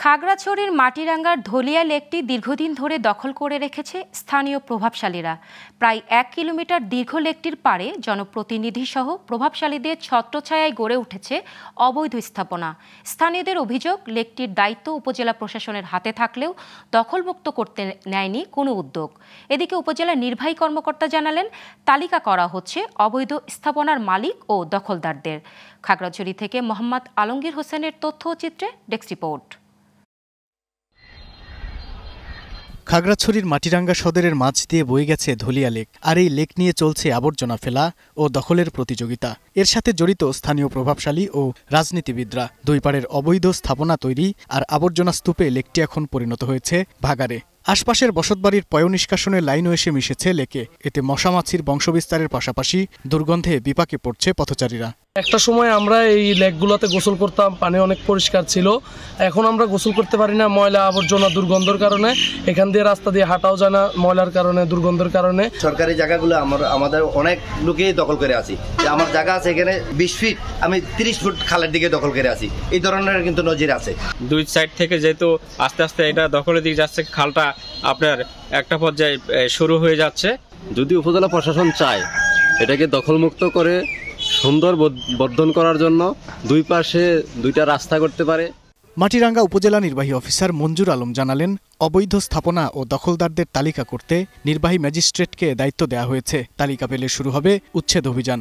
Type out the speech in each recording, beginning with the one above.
খাগড়াছড়ির মাটিরাঙ্গার ধলিয়া লেকটি দীর্ঘদিন ধরে দখল করে রেখেছে স্থানীয় প্রভাবশালীরা। প্রায় 1 কিলোমিটার দীর্ঘ লেকটির পাড়ে জনপ্রতিনিধি সহ প্রভাবশালীদের ছত্রছায়ায় গড়ে উঠেছে অবৈধ স্থাপনা। স্থানীয়দের অভিযোগ, লেকটির দায়িত্ব উপজেলা প্রশাসনের হাতে থাকলেও দখলমুক্ত করতে নেয়নি কোনো উদ্যোগ। এদিকে উপজেলা নির্বাহী কর্মকর্তা জানালেন, তালিকা করা হচ্ছে অবৈধ স্থাপনার মালিক ও দখলদারদের। খাগড়াছড়ি থেকে মোহাম্মদ আলমগীর হোসেনের তথ্য ও চিত্রে ডেস্ক রিপোর্ট। খাগড়াছড়ির মাটিরাঙ্গা সদরের মাঝ দিয়ে বয়ে গেছে ধলিয়া লেক, আর এই লেক নিয়ে চলছে আবর্জনা ফেলা ও দখলের প্রতিযোগিতা। এর সাথে জড়িত স্থানীয় প্রভাবশালী ও রাজনীতিবিদরা। দুই পাড়ের অবৈধ স্থাপনা তৈরি আর আবর্জনা স্তূপে লেকটি এখন পরিণত হয়েছে ভাগাড়ে। আশপাশের বসতবাড়ির পয়ঃনিষ্কাশনের লাইনও এসে মিশেছে লেকে। এতে মশামাছির বংশবিস্তারের পাশাপাশি দুর্গন্ধে বিপাকে পড়ছে পথচারীরা। একটা সময় আমরা এই লেকগুলোতে গোসল করতাম, পানি অনেক পরিষ্কার ছিল। এখন আমরা গোসল করতে পারি না, ময়লা আবর্জনা দুর্গন্ধের কারণে। এখান দিয়ে রাস্তা দিয়ে হাঁটাও যায় না, ময়লার কারণে, দুর্গন্ধের কারণে। সরকারি জায়গাগুলো আমাদের অনেক লোকেই দখল করে আছি। আমার জায়গা আছে এখানে 20 ফিট, আমি 30 ফুট খালের দিকে দখল করে আছি। এই ধরনের কিন্তু নজির আছে। দুই সাইড থেকে যেহেতু আস্তে আস্তে এটা দখলের দিকে যাচ্ছে, খালটা আপনার একটা পর্যায়ে শুরু হয়ে যাচ্ছে। যদি উপজেলা প্রশাসন চায় এটাকে দখলমুক্ত করে সুন্দর বর্ধন করার জন্য দুই পাশে দুইটা রাস্তা করতে পারে। মাটিরাঙ্গা উপজেলা নির্বাহী অফিসার মঞ্জুর আলম জানালেন, অবৈধ স্থাপনা ও দখলদারদের তালিকা করতে নির্বাহী ম্যাজিস্ট্রেটকে দায়িত্ব দেওয়া হয়েছে। তালিকা পেলে শুরু হবে উচ্ছেদ অভিযান।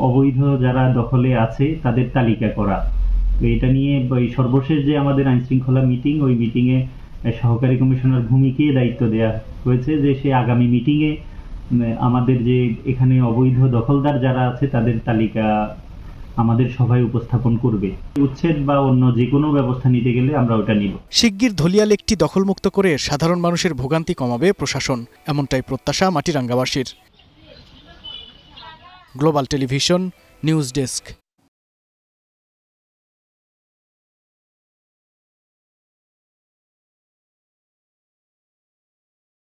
অবৈধ যারা দখলে আছে তাদের তালিকা করা, তো এটা নিয়ে সর্বশেষ যে আমাদের আইন শৃঙ্খলা মিটিং, ওই মিটিংয়ে সহকারী কমিশনার ভূমিকে দায়িত্ব দেওয়া হয়েছে যে সে আগামী মিটিংয়ে আমাদের যে এখানে অবৈধ দখলদার যারা আছে তাদের তালিকা আমাদের সভায় উপস্থাপন করবে। উচ্ছেদ বা অন্য যে কোনো ব্যবস্থা নিতে গেলে আমরা ওটা নিব। শিগগির ধলিয়া লেকটি দখলমুক্ত করে সাধারণ মানুষের ভোগান্তি কমাবে প্রশাসন, এমনটাই প্রত্যাশা মাটিরাঙ্গাবাসীর। Global television news desk.